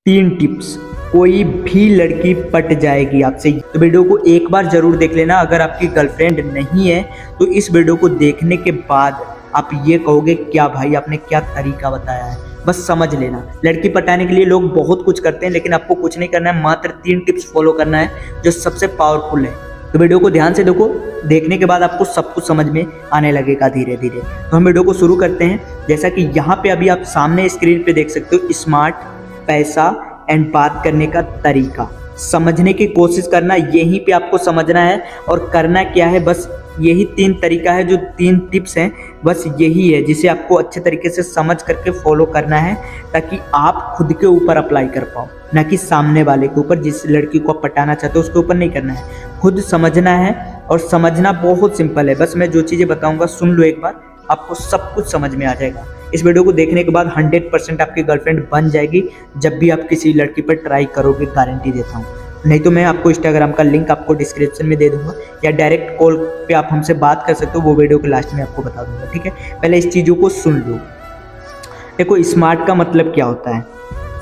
3 tips कोई भी लड़की पट जाएगी आपसे। तो वीडियो को एक बार जरूर देख लेना। अगर आपकी गर्लफ्रेंड नहीं है तो इस वीडियो को देखने के बाद आप ये कहोगे क्या भाई आपने क्या तरीका बताया है। बस समझ लेना, लड़की पटाने के लिए लोग बहुत कुछ करते हैं, लेकिन आपको कुछ नहीं करना है, मात्र 3 टिप्स फॉलो करना है जो सबसे पावरफुल है। तो वीडियो को ध्यान से देखो, देखने के बाद आपको सब कुछ समझ में आने लगेगा धीरे धीरे। तो हम वीडियो को शुरू करते हैं। जैसा कि यहाँ पे अभी आप सामने स्क्रीन पे देख सकते हो, स्मार्ट, पैसा एंड बात करने का तरीका। समझने की कोशिश करना, यहीं पे आपको समझना है और करना क्या है। बस यही 3 तरीका है, जो 3 टिप्स हैं, बस यही है जिसे आपको अच्छे तरीके से समझ करके फॉलो करना है, ताकि आप खुद के ऊपर अप्लाई कर पाओ, ना कि सामने वाले के ऊपर। जिस लड़की को आप पटाना चाहते हो उसके ऊपर नहीं करना है, खुद समझना है। और समझना बहुत सिंपल है, बस मैं जो चीज़ें बताऊंगा सुन लो एक बार, आपको सब कुछ समझ में आ जाएगा। इस वीडियो को देखने के बाद 100% आपकी गर्लफ्रेंड बन जाएगी जब भी आप किसी लड़की पर ट्राई करोगे, गारंटी देता हूँ। नहीं तो मैं आपको इंस्टाग्राम का लिंक आपको डिस्क्रिप्शन में दे दूंगा, या डायरेक्ट कॉल पे आप हमसे बात कर सकते हो, वो वीडियो के लास्ट में आपको बता दूंगा। ठीक है, पहले इस चीज़ों को सुन लो। देखो, स्मार्ट का मतलब क्या होता है।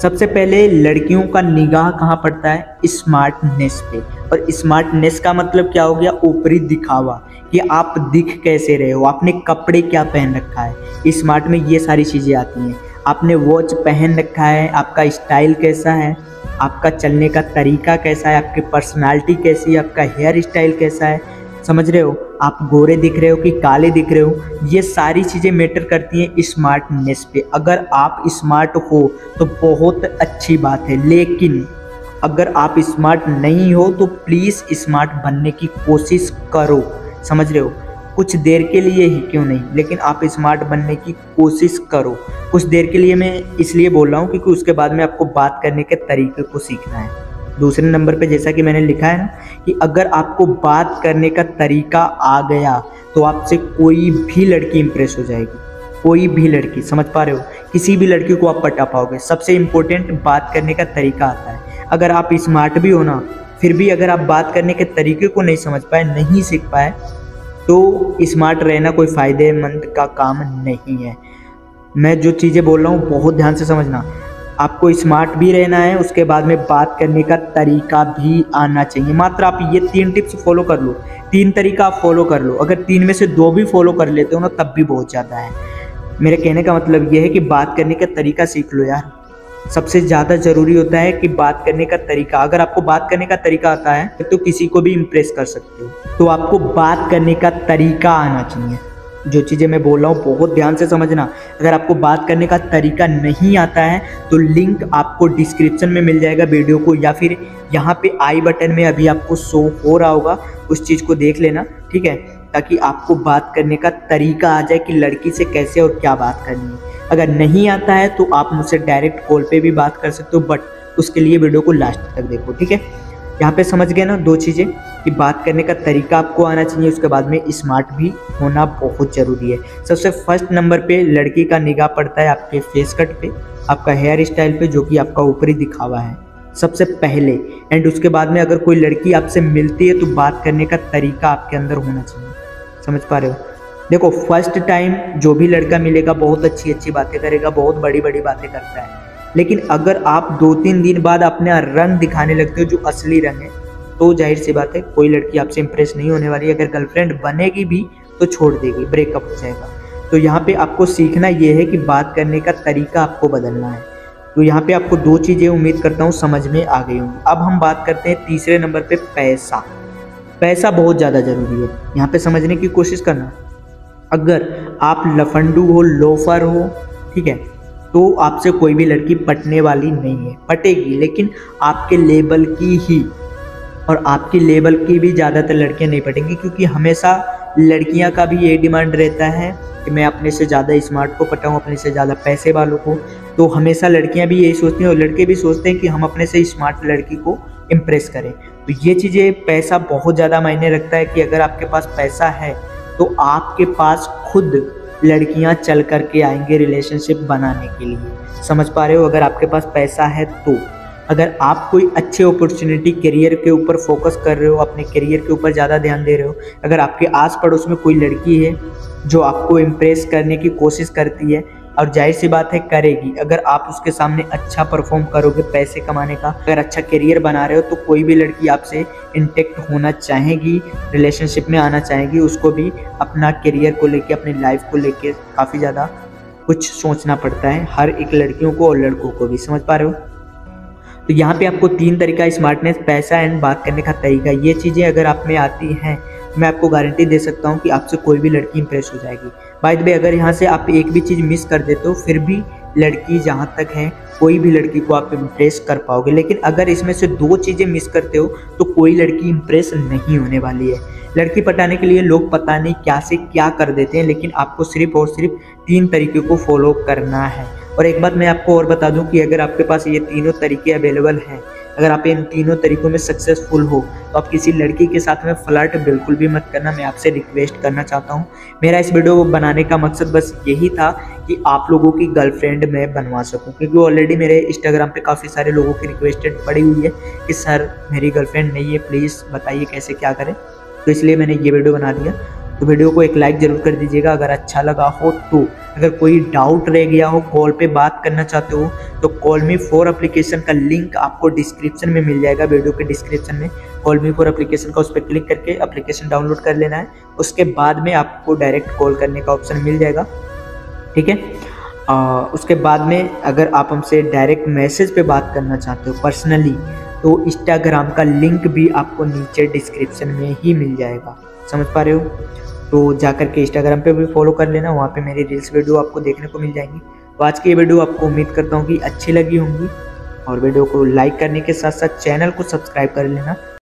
सबसे पहले लड़कियों का निगाह कहाँ पड़ता है? स्मार्टनेस पे। और स्मार्टनेस का मतलब क्या हो गया? ऊपरी दिखावा, कि आप दिख कैसे रहे हो, आपने कपड़े क्या पहन रखा है। स्मार्ट में ये सारी चीज़ें आती हैं। आपने वॉच पहन रखा है, आपका स्टाइल कैसा है, आपका चलने का तरीका कैसा है, आपकी पर्सनालिटी कैसी है, आपका हेयर स्टाइल कैसा है। समझ रहे हो? आप गोरे दिख रहे हो कि काले दिख रहे हो, ये सारी चीज़ें मैटर करती हैं स्मार्टनेस पे। अगर आप स्मार्ट हो तो बहुत अच्छी बात है, लेकिन अगर आप स्मार्ट नहीं हो तो प्लीज़ स्मार्ट बनने की कोशिश करो। समझ रहे हो? कुछ देर के लिए ही क्यों नहीं, लेकिन आप स्मार्ट बनने की कोशिश करो। कुछ देर के लिए मैं इसलिए बोल रहा हूँ क्योंकि उसके बाद में आपको बात करने के तरीके को सीखना है। दूसरे नंबर पे जैसा कि मैंने लिखा है ना, कि अगर आपको बात करने का तरीका आ गया तो आपसे कोई भी लड़की इंप्रेस हो जाएगी। कोई भी लड़की, समझ पा रहे हो? किसी भी लड़की को आप पटा पाओगे। सबसे इम्पोर्टेंट बात करने का तरीका आता है। अगर आप स्मार्ट भी हो ना, फिर भी अगर आप बात करने के तरीके को नहीं समझ पाए, नहीं सीख पाए, तो स्मार्ट रहना कोई फ़ायदेमंद का काम नहीं है। मैं जो चीज़ें बोल रहा हूँ बहुत ध्यान से समझना। आपको स्मार्ट भी रहना है, उसके बाद में बात करने का तरीका भी आना चाहिए। मात्र आप ये 3 टिप्स फॉलो कर लो, 3 तरीका आप फॉलो कर लो। अगर 3 में से 2 भी फॉलो कर लेते हो ना, तब भी बहुत ज़्यादा है। मेरे कहने का मतलब ये है कि बात करने का तरीका सीख लो यार। सबसे ज़्यादा ज़रूरी होता है कि बात करने का तरीका। अगर आपको बात करने का तरीका आता है तो किसी को भी इम्प्रेस कर सकते हो। तो आपको बात करने का तरीका आना चाहिए। जो चीज़ें मैं बोल रहा हूँ बहुत ध्यान से समझना। अगर आपको बात करने का तरीका नहीं आता है तो लिंक आपको डिस्क्रिप्शन में मिल जाएगा वीडियो को, या फिर यहाँ पे आई बटन में अभी आपको शो हो रहा होगा, उस चीज़ को देख लेना। ठीक है, ताकि आपको बात करने का तरीका आ जाए कि लड़की से कैसे और क्या बात करनी है। अगर नहीं आता है तो आप मुझसे डायरेक्ट कॉल पे भी बात कर सकते हो, बट उसके लिए वीडियो को लास्ट तक देखो। ठीक है, यहाँ पे समझ गए ना 2 चीज़ें, कि बात करने का तरीका आपको आना चाहिए, उसके बाद में स्मार्ट भी होना बहुत ज़रूरी है। सबसे फर्स्ट नंबर पे लड़की का निगाह पड़ता है आपके फेस कट पे, आपका हेयर स्टाइल पे, जो कि आपका ऊपरी दिखावा है सबसे पहले। एंड उसके बाद में अगर कोई लड़की आपसे मिलती है तो बात करने का तरीका आपके अंदर होना चाहिए। समझ पा रहे हो? देखो, फर्स्ट टाइम जो भी लड़का मिलेगा बहुत अच्छी अच्छी बातें करेगा, बहुत बड़ी बड़ी बातें करता है, लेकिन अगर आप 2-3 दिन बाद अपना रंग दिखाने लगते हो, जो असली रंग है, तो जाहिर सी बात है कोई लड़की आपसे इंप्रेस नहीं होने वाली। अगर गर्लफ्रेंड बनेगी भी तो छोड़ देगी, ब्रेकअप हो जाएगा। तो यहाँ पे आपको सीखना ये है कि बात करने का तरीका आपको बदलना है। तो यहाँ पे आपको 2 चीज़ें उम्मीद करता हूँ समझ में आ गई होंगी। अब हम बात करते हैं तीसरे नंबर पे, पैसा। पैसा बहुत ज़्यादा ज़रूरी है, यहाँ पे समझने की कोशिश करना। अगर आप लफंडू हो, लोफर हो, ठीक है, तो आपसे कोई भी लड़की पटने वाली नहीं है। पटेगी, लेकिन आपके लेवल की ही, और आपकी लेवल की भी ज़्यादातर लड़कियां नहीं पटेंगी, क्योंकि हमेशा लड़कियां का भी ये डिमांड रहता है कि मैं अपने से ज़्यादा स्मार्ट को पटाऊँ, अपने से ज़्यादा पैसे वालों को। तो हमेशा लड़कियां भी यही सोचती हैं, और लड़के भी सोचते हैं कि हम अपने से स्मार्ट लड़की को इम्प्रेस करें। तो ये चीज़ें, पैसा बहुत ज़्यादा मायने रखता है, कि अगर आपके पास पैसा है तो आपके पास खुद लड़कियां चल करके आएंगे रिलेशनशिप बनाने के लिए। समझ पा रहे हो? अगर आपके पास पैसा है तो अगर आप कोई अच्छे अपॉर्चुनिटी, करियर के ऊपर फोकस कर रहे हो, अपने करियर के ऊपर ज़्यादा ध्यान दे रहे हो, अगर आपके आस पड़ोस में कोई लड़की है जो आपको इम्प्रेस करने की कोशिश करती है, और जाहिर सी बात है करेगी। अगर आप उसके सामने अच्छा परफॉर्म करोगे पैसे कमाने का, अगर अच्छा करियर बना रहे हो, तो कोई भी लड़की आपसे इंटैक्ट होना चाहेगी, रिलेशनशिप में आना चाहेगी। उसको भी अपना करियर को लेके, अपनी लाइफ को लेके काफ़ी ज़्यादा कुछ सोचना पड़ता है, हर एक लड़कियों को और लड़कों को भी। समझ पा रहे हो? तो यहाँ पे आपको 3 तरीका, स्मार्टनेस, पैसा एंड बात करने का तरीका, ये चीज़ें अगर आप में आती हैं, मैं आपको गारंटी दे सकता हूँ कि आपसे कोई भी लड़की इंप्रेस हो जाएगी। बाय द वे, अगर यहाँ से आप एक भी चीज़ मिस कर देते हो, फिर भी लड़की जहाँ तक है कोई भी लड़की को आप इम्प्रेस कर पाओगे। लेकिन अगर इसमें से 2 चीज़ें मिस करते हो तो कोई लड़की इम्प्रेस नहीं होने वाली है। लड़की पटाने के लिए लोग पता नहीं क्या से क्या कर देते हैं, लेकिन आपको सिर्फ और सिर्फ 3 तरीके को फॉलो करना है। और एक बात मैं आपको और बता दूं कि अगर आपके पास ये तीनों तरीके अवेलेबल हैं, अगर आप इन तीनों तरीकों में सक्सेसफुल हो, तो आप किसी लड़की के साथ में फ्लर्ट बिल्कुल भी मत करना। मैं आपसे रिक्वेस्ट करना चाहता हूँ। मेरा इस वीडियो बनाने का मकसद बस यही था कि आप लोगों की गर्लफ्रेंड मैं बनवा सकूँ, क्योंकि ऑलरेडी मेरे इंस्टाग्राम पे काफ़ी सारे लोगों की रिक्वेस्टेड पड़ी हुई है कि सर मेरी गर्लफ्रेंड नहीं है, प्लीज़ बताइए कैसे क्या करें। तो इसलिए मैंने ये वीडियो बना दिया। तो वीडियो को एक लाइक ज़रूर कर दीजिएगा अगर अच्छा लगा हो तो। अगर कोई डाउट रह गया हो, कॉल पे बात करना चाहते हो, तो कॉल मी फॉर एप्लीकेशन का लिंक आपको डिस्क्रिप्शन में मिल जाएगा, वीडियो के डिस्क्रिप्शन में। कॉल मी फॉर एप्लीकेशन का उस पर क्लिक करके एप्लीकेशन डाउनलोड कर लेना है। उसके बाद में आपको डायरेक्ट कॉल करने का ऑप्शन मिल जाएगा, ठीक है। उसके बाद में अगर आप हमसे डायरेक्ट मैसेज पे बात करना चाहते हो पर्सनली, तो इंस्टाग्राम का लिंक भी आपको नीचे डिस्क्रिप्शन में ही मिल जाएगा। समझ पा रहे हो? तो जाकर के इंस्टाग्राम पे भी फॉलो कर लेना, वहाँ पे मेरी रील्स वीडियो आपको देखने को मिल जाएंगी। तो आज की ये वीडियो आपको उम्मीद करता हूँ कि अच्छी लगी होंगी, और वीडियो को लाइक करने के साथ साथ चैनल को सब्सक्राइब कर लेना।